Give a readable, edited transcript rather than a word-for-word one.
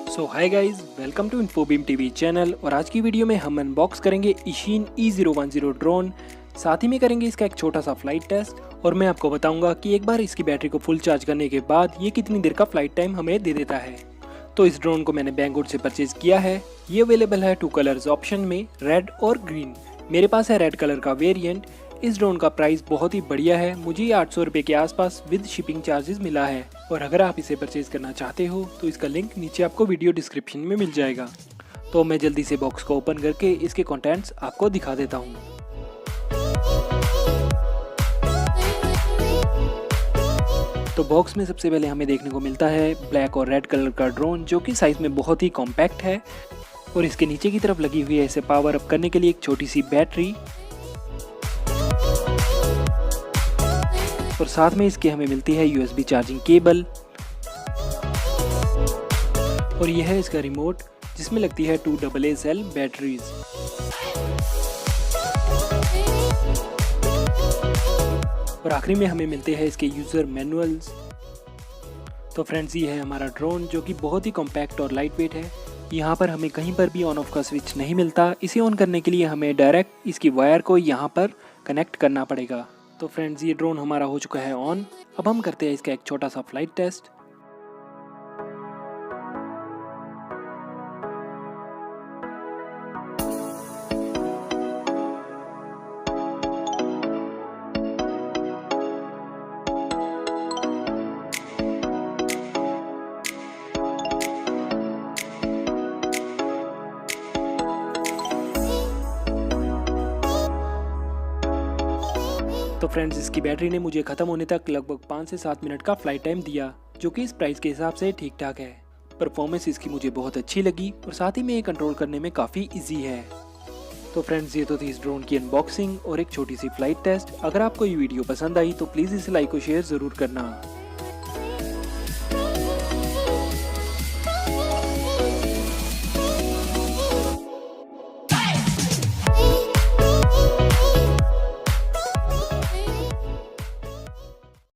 So hi guys, welcome to Infobeam TV channel. और आज की वीडियो में हम अनबॉक्स करेंगे Eachine E010 ड्रोन। साथ ही में करेंगे इसका एक छोटा सा फ्लाइट टेस्ट और मैं आपको बताऊंगा कि एक बार इसकी बैटरी को फुल चार्ज करने के बाद ये कितनी देर का फ्लाइट टाइम हमें दे देता है। तो इस ड्रोन को मैंने बैंगवुड से परचेज किया है। ये अवेलेबल है 2 कलर्स ऑप्शन में, रेड और ग्रीन। मेरे पास है रेड कलर का वेरिएंट। इस ड्रोन का प्राइस बहुत ही बढ़िया है, मुझे ये 800 रुपये के आसपास विद शिपिंग चार्जेस मिला है। और अगर आप इसे परचेज करना चाहते हो तो इसका लिंक नीचे आपको वीडियो डिस्क्रिप्शन में मिल जाएगा। तो मैं जल्दी से बॉक्स को ओपन करके इसके कंटेंट्स आपको दिखा देता हूँ। तो बॉक्स में सबसे पहले हमें देखने को मिलता है ब्लैक और रेड कलर का ड्रोन, जो कि साइज में बहुत ही कॉम्पैक्ट है। और इसके नीचे की तरफ लगी हुई है इसे पावर अप करने के लिए एक छोटी सी बैटरी। और साथ में इसके हमें मिलती है USB चार्जिंग केबल। और यह है इसका रिमोट, जिसमें लगती है 2 AA सेल बैटरीज। और आखिरी में हमें मिलते हैं इसके यूजर मैनुअल्स। तो फ्रेंड्स, ये है हमारा ड्रोन, जो कि बहुत ही कॉम्पैक्ट और लाइट वेट है। यहाँ पर हमें कहीं पर भी ऑन ऑफ का स्विच नहीं मिलता। इसे ऑन करने के लिए हमें डायरेक्ट इसकी वायर को यहाँ पर कनेक्ट करना पड़ेगा। तो फ्रेंड्स, ये ड्रोन हमारा हो चुका है ऑन। अब हम करते हैं इसका एक छोटा सा फ्लाइट टेस्ट। तो फ्रेंड्स, इसकी बैटरी ने मुझे ख़त्म होने तक लगभग 5 से 7 मिनट का फ्लाइट टाइम दिया, जो कि इस प्राइस के हिसाब से ठीक ठाक है। परफॉर्मेंस इसकी मुझे बहुत अच्छी लगी और साथ ही में ये कंट्रोल करने में काफ़ी इजी है। तो फ्रेंड्स, ये तो थी इस ड्रोन की अनबॉक्सिंग और एक छोटी सी फ्लाइट टेस्ट। अगर आपको ये वीडियो पसंद आई तो प्लीज़ इसे लाइक और शेयर ज़रूर करना।